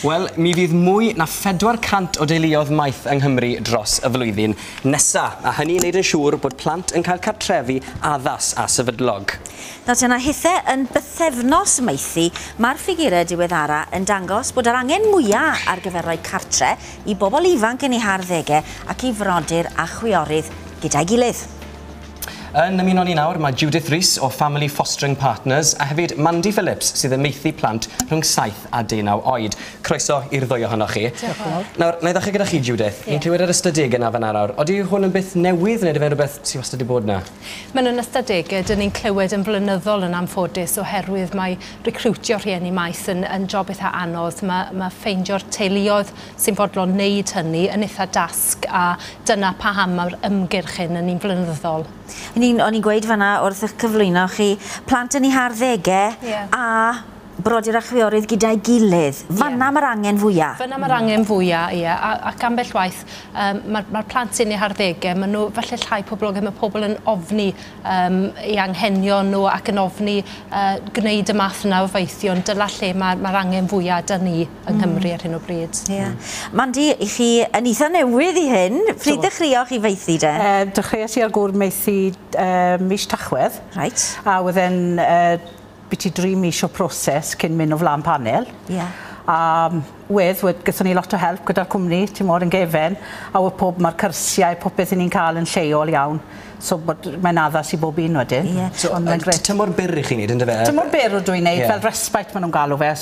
Wel, mi fydd mwy na 400 o deuluodd maith yng Nghymru dros y flwyddyn nesaf, a hynny'n neud yn siŵr bod plant yn cael cartrefi addas a sefydlog. Nawr yna hithau yn bythefnos maethu, mae'r ffigurau diweddara yn dangos bod yr angen mwyaf ar gyfer rhoi cartre i bobl ifanc yn eu harddegau ac i frodyr a chwiorydd gyda'i gilydd. Yn ymuno ni nawr, mae Judith Rees o Family Fostering Partners a hefyd Mandy Phillips sydd yn maethu plant rhwng 7 a 19 oed. Croeso i'r ddwy ohonoch chi. Nawr, na i ddechrau gyda chi, Judith. Ni'n clywed yr ystadegau yna fan nawr. Odi hwn yn byth newydd neu ydy rhywbeth sy'n wastad wedi bod yna? Mae'n ystadegau, dyn ni'n clywed yn flynyddol yn anffodus oherwydd mae recriwtio rhieni maith yn job eitha anodd. Mae ffeindio'r teuluodd sy'n fodlon wneud hynny yn eitha dasg a dyna paham mae'r ymgyrch hyn yn un flynyddol. O'n i'n gweud fanna wrth eich cyflwyno chi, plant yn eu harddegau a brodyr a chwiorydd gyda'i gilydd. Fanna mae'r angen fwyaf. Fanna mae'r angen fwyaf, ie. Ac ambell waith, mae'r plant sy'n eu harddegau, maen nhw falle llai poblogaidd, mae pobl yn ofni eu anghenion nhw ac yn ofni gwneud y math yna o feithio, ond dyla lle mae'r angen fwyaf dyn ni yng Nghymru ar hyn o bryd. Mandy, i chi yn eitha newydd i hyn, pryd dechreuoch chi feithi de? Dechreuais i ar gwrdd meithu mis Tachwedd. Right. A wedyn biti 3 mis o proses cyn mynd o flaen panel. A gyda ni lot o help gyda'r cwmni, ti'n mor yn gefen, a mae'r cyrsiau, popeth ni'n cael yn lleol iawn. So mae'n addas i bob un wedyn. Tymor byr i chi wneud, ynddo fe? Tymor byr o dwi'n neud, fel respite maen nhw'n galw fe.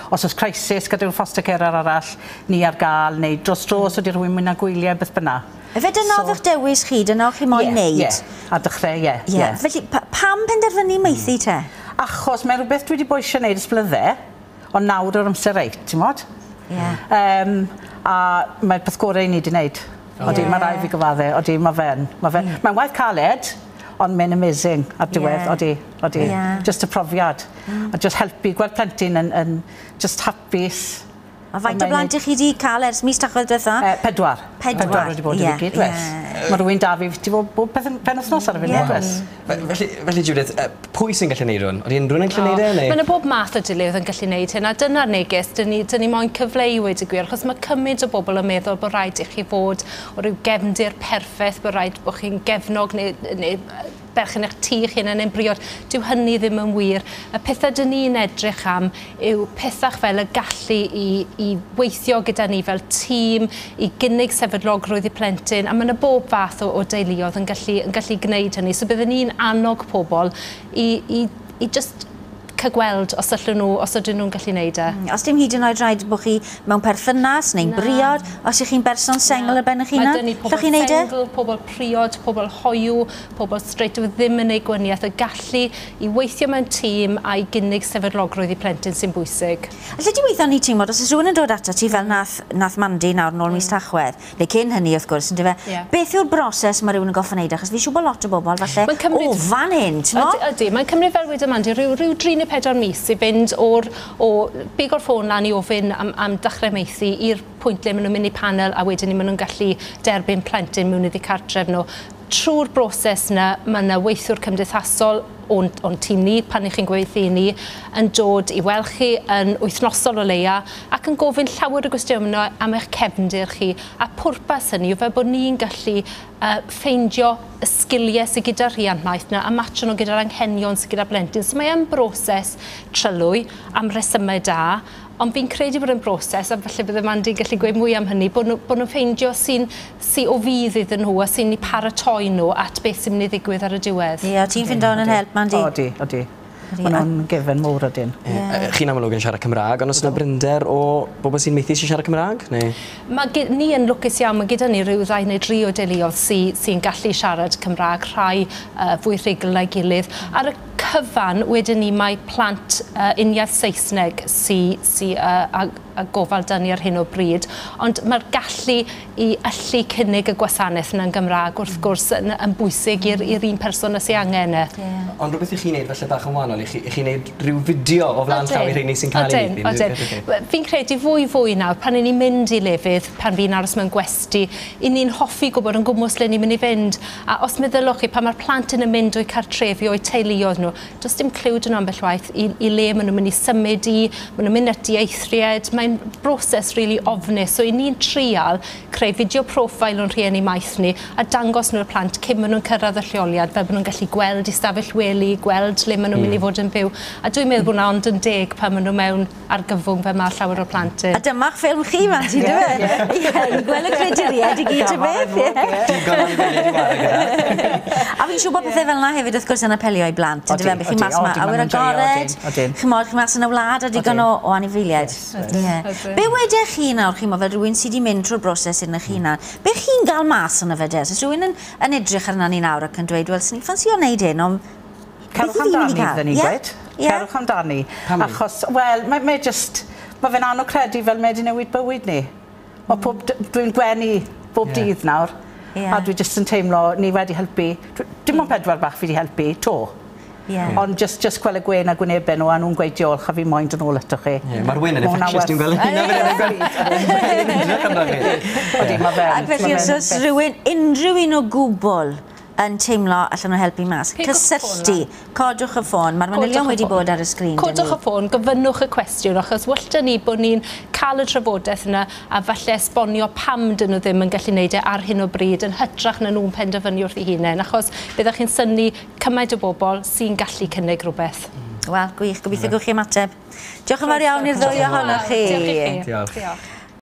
Os oes crisis gyda'r foster carer arall, ni ar gael, neu dros ydy rhywun mwyn â gwyliau, beth byna. Fe dyna oedd eich dewis chi, dyna o'ch chi moyn neud? A dechrau, Felly, pam penderfynu maethu te? Achos mae rhywbeth dwi wedi boesio wneud ys blynydde, ond nawr o'r amser reit, ti'n modd? A mae'r peth gorau i ni wedi wneud. Odi, mae rai fi gyfaddau, odi, mae fe'n. Mae'n waith caled, ond mae'n amazing ar diwedd, odi. Just y profiad. A just helpu, gweld plentyn yn just hapus. A faint o blant chi wedi cael ers mis Tachwedd diwetha? 4. 4 wedi bod yn gyd, wes. Mae rhywun da fi wedi bod penwythnos ar y funud, wes. Felly, Judith, pwy sy'n gallu neud hwn? Oeddi unrhyw'n yn gallu neud e? Mae'n bob math o deuluodd yn gallu neud hyn, a dyna'r neges, dyn ni moyn cyfleu wedi gwir, achos mae cymaint o bobl yn meddwl bod rhaid i chi fod o ryw gefndir perffaith, bod rhaid bod chi'n gefnog neu berchen eich tŷ chi'n yn embriod. Dyw hynny ddim yn wir. Y pethau dyn ni'n edrych am yw pethau fel y gallu i weithio gyda ni fel tîm, i gynnig sefydlogrwydd i plentyn, a mae yna bob fath o deuluodd yn gallu gwneud hynny. So byddwn ni'n annog pobl i just cygweld os ydyn nhw'n gallu neud e. Os dim hyd yn oed rhaid bod chi mewn perthynas neu'n briod, os ych chi'n berson sengl ar ben eich hunan, llwch chi'n neud e? Mae dyn ni pobl priod, pobl hoiw, pobl straight o ddim yn ei gwaniaeth, y gallu i weithio mewn tîm a i gynnig sefydlogrwydd i plentyn sy'n bwysig. Lle di weithio ni tîm, os oes rhywun yn dod ata ti fel nath Mandy nawr nôl mis Tachwedd, neu cyn hynny wrth gwrs, yn dyfe, beth yw'r broses mae rhywun yn goffa neud, achos fi siŵr bod lot o bobl falle, fan hyn, ti'n mo? Ydy, mae'n cymryd fel wedi Mandy, rhyw 3-4 mis i fynd o big o'r ffôn lan i ofyn am dechrau maethu i'r pwynt le maen nhw'n mynd i panel a wedyn maen nhw'n gallu derbyn plentyn mewn iddi cartref nhw. Trwy'r broses yna, mae yna weithwyr cymdeithasol o'n tîm ni, pan i chi'n gweithio ni, yn dod i weld chi yn wythnosol o leia ac yn gofyn llawer o gwestiynau am eich cefndir chi. A pwrpas hynny yw fel bod ni'n gallu ffeindio y sgiliau sydd gyda'r rhiant maith yna a matcho nhw gyda'r anghenion sydd gyda'r blentyn. So mae'n broses trylwy am resymau da, ond fi'n credu bod yn broses, a felly bydde Mandy gallu gweud mwy am hynny, bod nhw'n ffeindio sy'n o fydd iddyn nhw a sy'n i paratoi nhw at beth sy'n mynd i ddigwydd ar y diwedd. Ie, ti'n ffindo hwn yn help, Mandy? Odi. Mae nhw'n gefen mwr ydyn. Chi'n amlwg yn siarad Cymraeg, ond os yna brynder o bobl sy'n meithu sy'n siarad Cymraeg? Ni yn lwcus iawn, mae gyda ni rhyw 2 neu 3 o deuluodd sy'n gallu siarad Cymraeg, rhai fwy rhugl na'i gilydd. Ar y cyfan, wedyn ni mae plant uniaith Saesneg a gofal dyn ni ar hyn o bryd, ond mae'r gallu i allu cynnig y gwasanaeth yna'n Gymraeg wrth gwrs yn bwysig i'r un person sy'n angen e. Ond rhywbeth i chi wneud felly bach yn wahanol, i chi wneud rhyw fideo o flaen llaw i rheini sy'n cael ei wneud? Fi'n credu fwy nawr, pan ni'n mynd i lefydd, pan fi'n aros mewn gwesti, i ni'n hoffi gwybod yn gwmws le ni'n mynd i fynd. A os meddylwch chi, pan mae'r plant yn mynd o'i cartrefi o'i teuluodd nhw, nhw, just include nhw ambell waith i le maen nhw'n mynd i symud i, maen nhw'n mynd at i eithried, mae'n broses really ofnus, so i ni'n trial creu fideo profile o'n rhieni maith ni a dangos nhw'r plant cyn maen nhw'n cyrraedd y lleoliad, fel maen nhw'n gallu gweld i stafell wely, gweld le maen nhw'n mynd i fod yn byw, a dwi'n meddwl bod hwnna ond yn deg pan maen nhw mewn argyfwng fe mae llawer o'r plant yn. A dyma'ch ffilm chi, Mandy, dwi'n meddwl? Ie, gweld y creaduriaid i gyd y beth. Digon o'n i wedi wario gyda. A fi'n siŵr bod pethau fel yna hefyd wrth gwrs yn apelio i blant. Ydw fe, chi mas yma awyr agored, chi mas yn y wlad a digon o anifeiliaid. Be wedech chi nawr, chi fel rhywun sydd wedi mynd trwy'r broses yn eich hunan? Be chi'n gael mas yn y fe des? Os rhywun yn edrych arna ni nawr ac yn dweud, wel, sy'n ni ffansio wneud hyn, ond cerwch amdani, fydden ni'n gweud. Cerwch amdani. Achos, wel, mae fe'n anodd credu fel mae wedi newid bywyd ni. Dwi'n gwenu bob dydd nawr. A dwi jyst yn teimlo, ni wedi helpu, dim ond pedwar bach fi wedi helpu, to. Ond jyst gweld y gwen a gwynebau nhw a nhw'n gweud diolch a fi moyn dyn ôl eto chi. Mae'r wyn yn infectious, dwi'n gweld Ac felly, os unrhyw un o gwbl yn teimlo allan nhw helpu mas. Cysylltu, codwch y ffôn. Mae'r manylion wedi bod ar y sgrin. Codwch y ffôn, gyfynnwch y cwestiwn, achos wylta ni bod ni'n cael y trafodaeth yna a falle esbonio pam dyn nhw ddim yn gallu gwneud e ar hyn o bryd yn hytrach na nhw'n penderfynu wrth eu hunain, achos byddwch chi'n synnu cymaint o bobl sy'n gallu cynnig rhywbeth. Wel, gwych, gobeithio gwch chi ymateb. Diolch yn fawr iawn i'r ddwy ohonoch chi. Diolch.